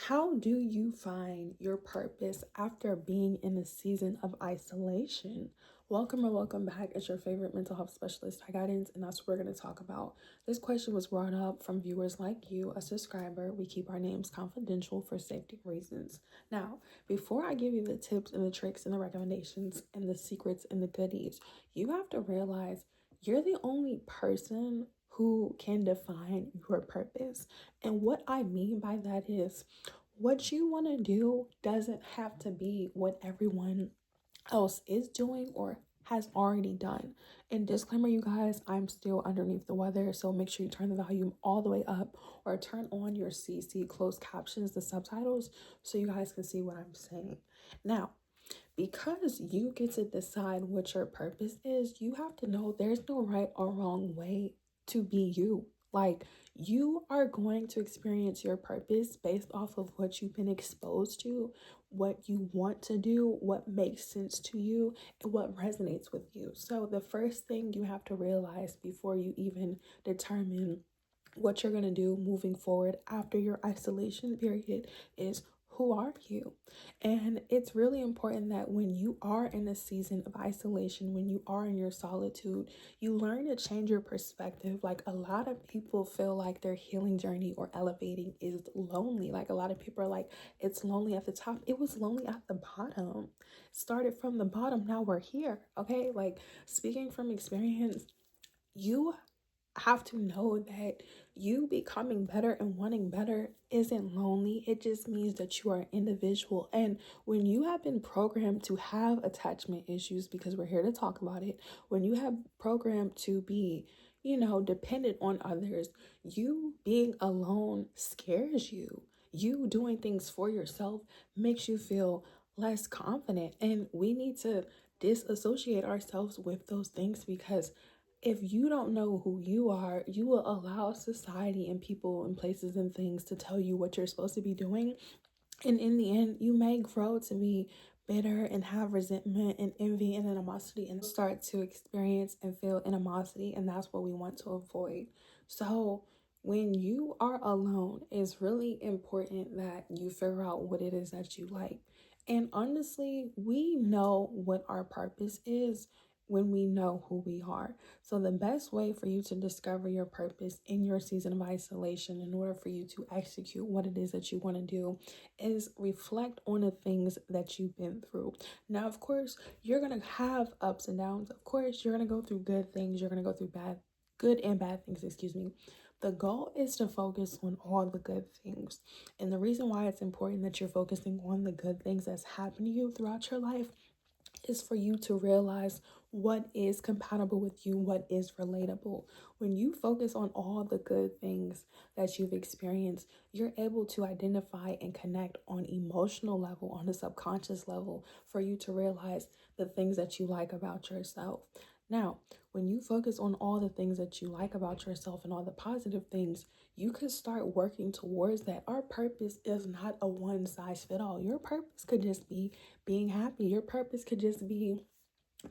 How do you find your purpose after being in a season of isolation? Welcome or welcome back. It's your favorite mental health specialist, High Guidance, and that's what we're going to talk about. This question was brought up from viewers like you, a subscriber. We keep our names confidential for safety reasons. Now, before I give you the tips and the tricks and the recommendations and the secrets and the goodies, you have to realize you're the only person who can define your purpose. And what I mean by that is what you want to do doesn't have to be what everyone else is doing or has already done. And disclaimer, you guys, I'm still underneath the weather, so make sure you turn the volume all the way up or turn on your CC closed captions, the subtitles, so you guys can see what I'm saying. Now, because you get to decide what your purpose is, you have to know there's no right or wrong way to be you. Like, you are going to experience your purpose based off of what you've been exposed to, what you want to do, what makes sense to you, and what resonates with you. So, the first thing you have to realize before you even determine what you're going to do moving forward after your isolation period is, who are you? And it's really important that when you are in a season of isolation, when you are in your solitude, you learn to change your perspective. Like, a lot of people feel like their healing journey or elevating is lonely. Like, a lot of people are like, it's lonely at the top. It was lonely at the bottom. Started from the bottom. Now we're here. Okay. Like, speaking from experience, you have to know that you becoming better and wanting better isn't lonely. It just means that you are an individual. And when you have been programmed to have attachment issues, because we're here to talk about it, when you have programmed to be, dependent on others, you being alone scares you. You doing things for yourself makes you feel less confident. And we need to disassociate ourselves with those things, because if you don't know who you are, you will allow society and people and places and things to tell you what you're supposed to be doing. And in the end, you may grow to be bitter and have resentment and envy and animosity and start to experience and feel animosity. And that's what we want to avoid. So, when you are alone, it's really important that you figure out what it is that you like. And honestly, we know what our purpose is when we know who we are. So, the best way for you to discover your purpose in your season of isolation, in order for you to execute what it is that you want to do, is reflect on the things that you've been through. Now, of course, you're going to have ups and downs. Of course, you're going to go through good things. You're going to go through good and bad things, excuse me. The goal is to focus on all the good things. And the reason why it's important that you're focusing on the good things that's happened to you throughout your life is for you to realize what is compatible with you, what is relatable. When you focus on all the good things that you've experienced, you're able to identify and connect on emotional level, on the subconscious level, for you to realize the things that you like about yourself. Now, when you focus on all the things that you like about yourself and all the positive things, you could start working towards that. Our purpose is not a one size fit all. Your purpose could just be being happy. Your purpose could just be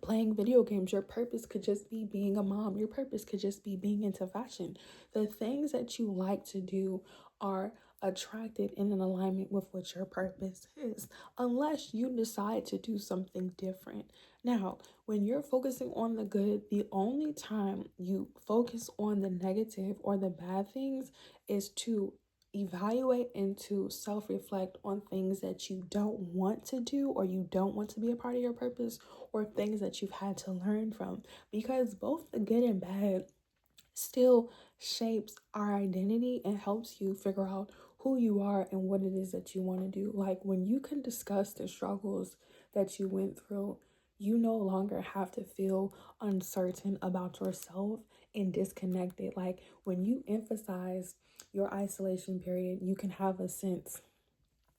playing video games. Your purpose could just be being a mom. Your purpose could just be being into fashion. The things that you like to do are attracted in an alignment with what your purpose is, unless you decide to do something different. Now, when you're focusing on the good, the only time you focus on the negative or the bad things is to evaluate and to self-reflect on things that you don't want to do or you don't want to be a part of your purpose, or things that you've had to learn from, because both the good and bad still shapes our identity and helps you figure out who you are and what it is that you want to do. Like, when you can discuss the struggles that you went through, you no longer have to feel uncertain about yourself and disconnected. Like, when you emphasize your isolation period, you can have a sense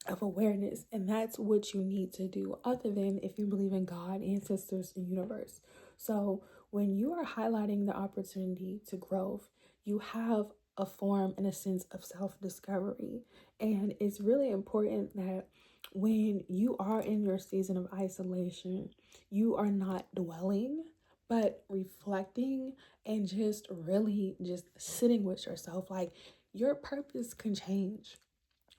of awareness, and that's what you need to do, other than if you believe in God, ancestors, and universe. So when you are highlighting the opportunity to growth, you have a form and a sense of self-discovery. And it's really important that when you are in your season of isolation, you are not dwelling, but reflecting and just really just sitting with yourself. Like, your purpose can change.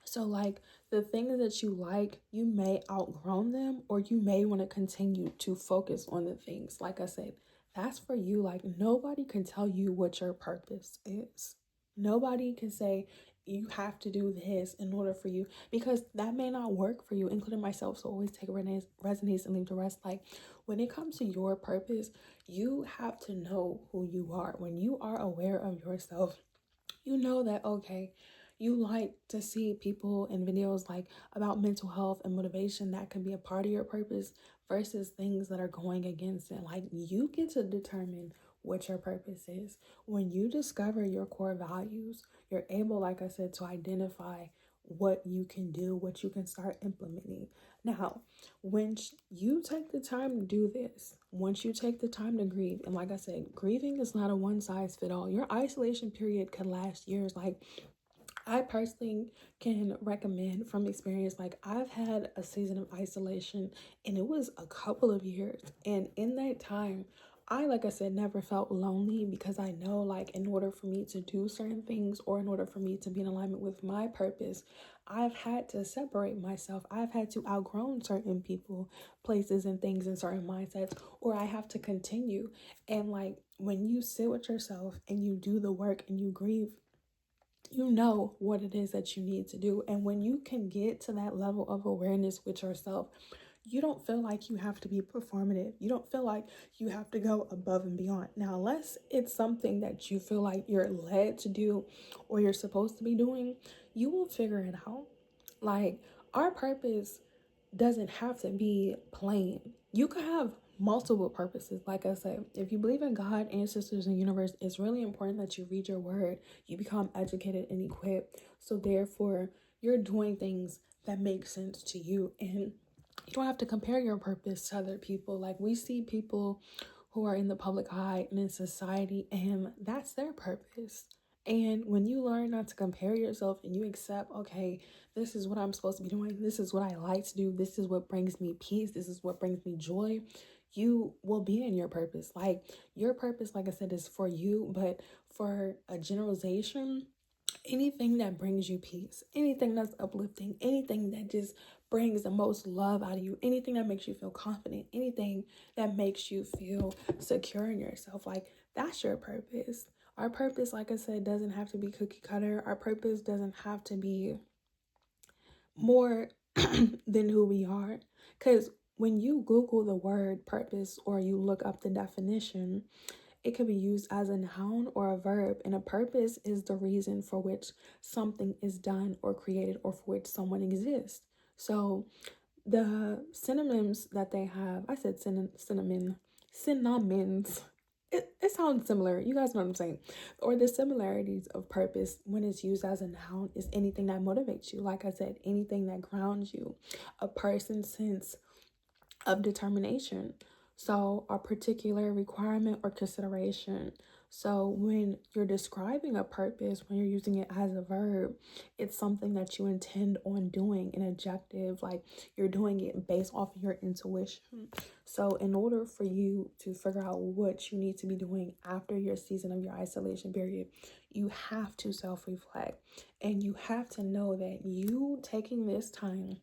So, like, the things that you like, you may outgrown them, or you may want to continue to focus on the things. Like I said, that's for you. Like, nobody can tell you what your purpose is. Nobody can say you have to do this in order for you, because that may not work for you, including myself. So always take resonates and leave the rest. Like, when it comes to your purpose, you have to know who you are. When you are aware of yourself, you know that, okay, you like to see people in videos like about mental health and motivation, that can be a part of your purpose, versus things that are going against it. Like, you get to determine what your purpose is. When you discover your core values, you're able, like I said, to identify what you can do, what you can start implementing. Now, when you take the time to do this, once you take the time to grieve, and like I said, grieving is not a one size fit all. Your isolation period can last years. Like, I personally can recommend from experience, like, I've had a season of isolation and it was a couple of years. And in that time, I, like I said, never felt lonely, because I know, like, in order for me to do certain things, or in order for me to be in alignment with my purpose, I've had to separate myself. I've had to outgrown certain people, places, and things, and certain mindsets, or I have to continue. And like, when you sit with yourself and you do the work and you grieve, you know what it is that you need to do. And when you can get to that level of awareness with yourself, you don't feel like you have to be performative. You don't feel like you have to go above and beyond. Now, unless it's something that you feel like you're led to do or you're supposed to be doing, you will figure it out. Like, our purpose doesn't have to be plain. You could have multiple purposes. Like I said, if you believe in God, ancestors, and universe, it's really important that you read your word, you become educated and equipped. So therefore, you're doing things that make sense to you, and you don't have to compare your purpose to other people. Like, we see people who are in the public eye and in society, and that's their purpose. And when you learn not to compare yourself and you accept, okay, this is what I'm supposed to be doing, this is what I like to do, this is what brings me peace, this is what brings me joy, you will be in your purpose. Like, your purpose, like I said, is for you, but for a generalization, anything that brings you peace, anything that's uplifting, anything that just brings the most love out of you, anything that makes you feel confident, anything that makes you feel secure in yourself, like, that's your purpose. Our purpose, like I said, doesn't have to be cookie cutter. Our purpose doesn't have to be more than who we are. Because when you Google the word purpose, or you look up the definition, it could be used as a noun or a verb, and a purpose is the reason for which something is done or created, or for which someone exists. So the synonyms that they have, I said synonyms. It sounds similar. You guys know what I'm saying. Or the similarities of purpose when it's used as a noun is anything that motivates you. Like I said, anything that grounds you. A person's sense of determination. So a particular requirement or consideration. So when you're describing a purpose, when you're using it as a verb, it's something that you intend on doing, an objective, like you're doing it based off of your intuition. So in order for you to figure out what you need to be doing after your season of your isolation period, you have to self-reflect, and you have to know that you taking this time,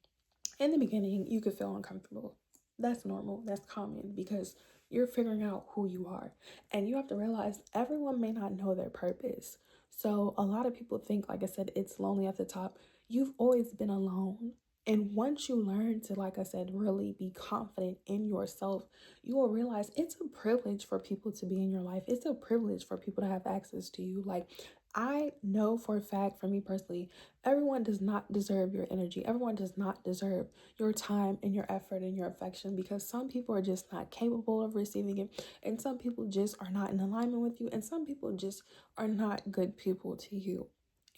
in the beginning, you could feel uncomfortable. That's normal. That's common, because you're figuring out who you are. And you have to realize everyone may not know their purpose. So a lot of people think, like I said, it's lonely at the top. You've always been alone. And once you learn to, like I said, really be confident in yourself, you will realize it's a privilege for people to be in your life. It's a privilege for people to have access to you. Like, I know for a fact, for me personally, everyone does not deserve your energy. Everyone does not deserve your time and your effort and your affection, because some people are just not capable of receiving it, and some people just are not in alignment with you, and some people just are not good people to you.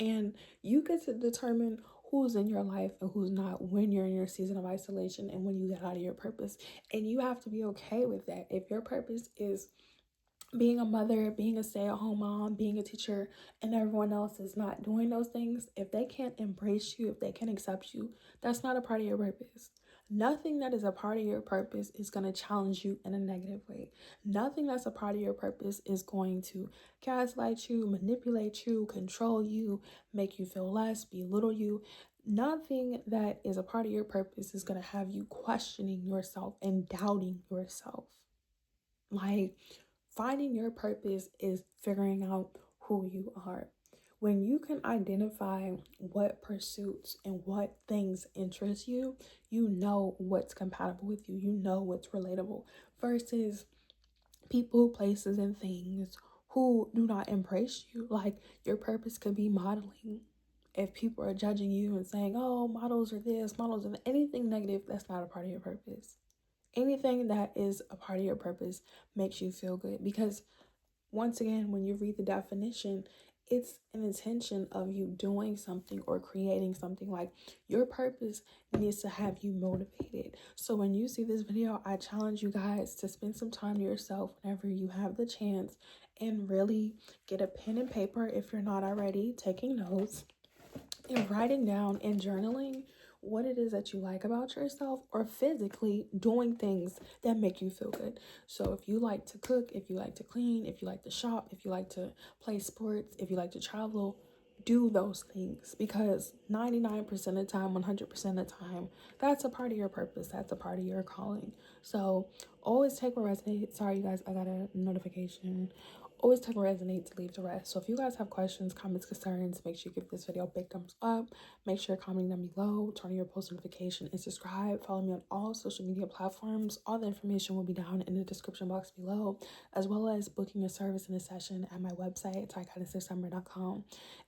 And you get to determine who's in your life and who's not when you're in your season of isolation and when you get out of your purpose. And you have to be okay with that. If your purpose is being a mother, being a stay-at-home mom, being a teacher, and everyone else is not doing those things, if they can't embrace you, if they can't accept you, that's not a part of your purpose. Nothing that is a part of your purpose is going to challenge you in a negative way. Nothing that's a part of your purpose is going to gaslight you, manipulate you, control you, make you feel less, belittle you. Nothing that is a part of your purpose is going to have you questioning yourself and doubting yourself. Like, finding your purpose is figuring out who you are. When you can identify what pursuits and what things interest you, you know what's compatible with you, you know what's relatable, versus people, places, and things who do not embrace you. Like, your purpose could be modeling. If people are judging you and saying, oh, models are this, models are that, anything negative, that's not a part of your purpose. Anything that is a part of your purpose makes you feel good, because once again, when you read the definition, it's an intention of you doing something or creating something. Like, your purpose needs to have you motivated. So when you see this video, I challenge you guys to spend some time to yourself whenever you have the chance, and really get a pen and paper if you're not already taking notes, and writing down and journaling what it is that you like about yourself, or physically doing things that make you feel good. So if you like to cook, if you like to clean, if you like to shop, if you like to play sports, if you like to travel, do those things, because 99% of the time, 100% of the time, that's a part of your purpose, that's a part of your calling. So always take what resonates. Sorry you guys, I got a notification. Always take what resonates to leave the rest. So if you guys have questions, comments, concerns, make sure you give this video a big thumbs up. Make sure you're commenting down below, turn on your post notification, and subscribe. Follow me on all social media platforms. All the information will be down in the description box below, as well as booking a service in a session at my website, TyGuidance.com.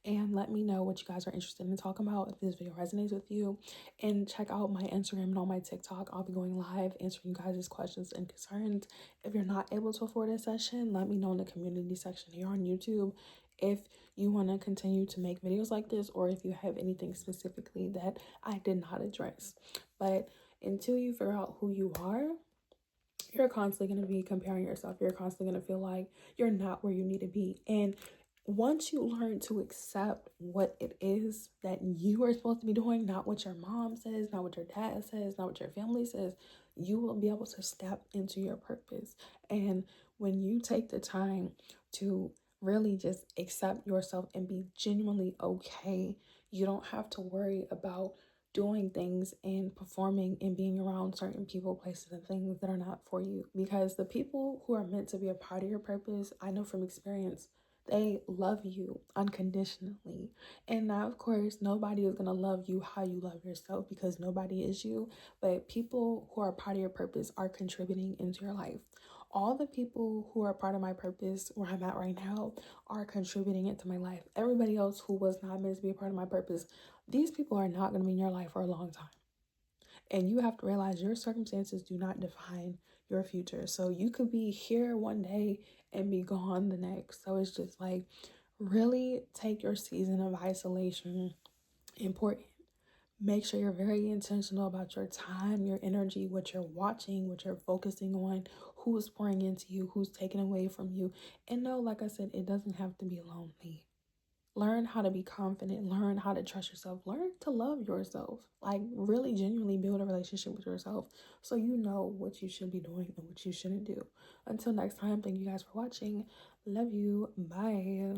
And let me know what you guys are interested in talking about, if this video resonates with you. And check out my Instagram and on my TikTok. I'll be going live answering you guys' questions and concerns. If you're not able to afford a session, let me know in the community section here on YouTube if you want to continue to make videos like this, or if you have anything specifically that I did not address. But until you figure out who you are, you're constantly going to be comparing yourself. You're constantly going to feel like you're not where you need to be. And once you learn to accept what it is that you are supposed to be doing, not what your mom says, not what your dad says, not what your family says, you will be able to step into your purpose. And when you take the time to really just accept yourself and be genuinely okay, you don't have to worry about doing things and performing and being around certain people, places, and things that are not for you. Because the people who are meant to be a part of your purpose, I know from experience, they love you unconditionally. And now, of course, nobody is going to love you how you love yourself, because nobody is you. But people who are part of your purpose are contributing into your life. All the people who are part of my purpose, where I'm at right now, are contributing into my life. Everybody else who was not meant to be a part of my purpose, these people are not going to be in your life for a long time. And you have to realize your circumstances do not define your future. So you could be here one day and be gone the next. So it's just like, really take your season of isolation important. Make sure you're very intentional about your time, your energy, what you're watching, what you're focusing on, who's pouring into you, who's taking away from you. And no, like I said, it doesn't have to be lonely. Learn how to be confident, learn how to trust yourself, learn to love yourself. Like, really genuinely build a relationship with yourself, so you know what you should be doing and what you shouldn't do. Until next time, thank you guys for watching. Love you. Bye.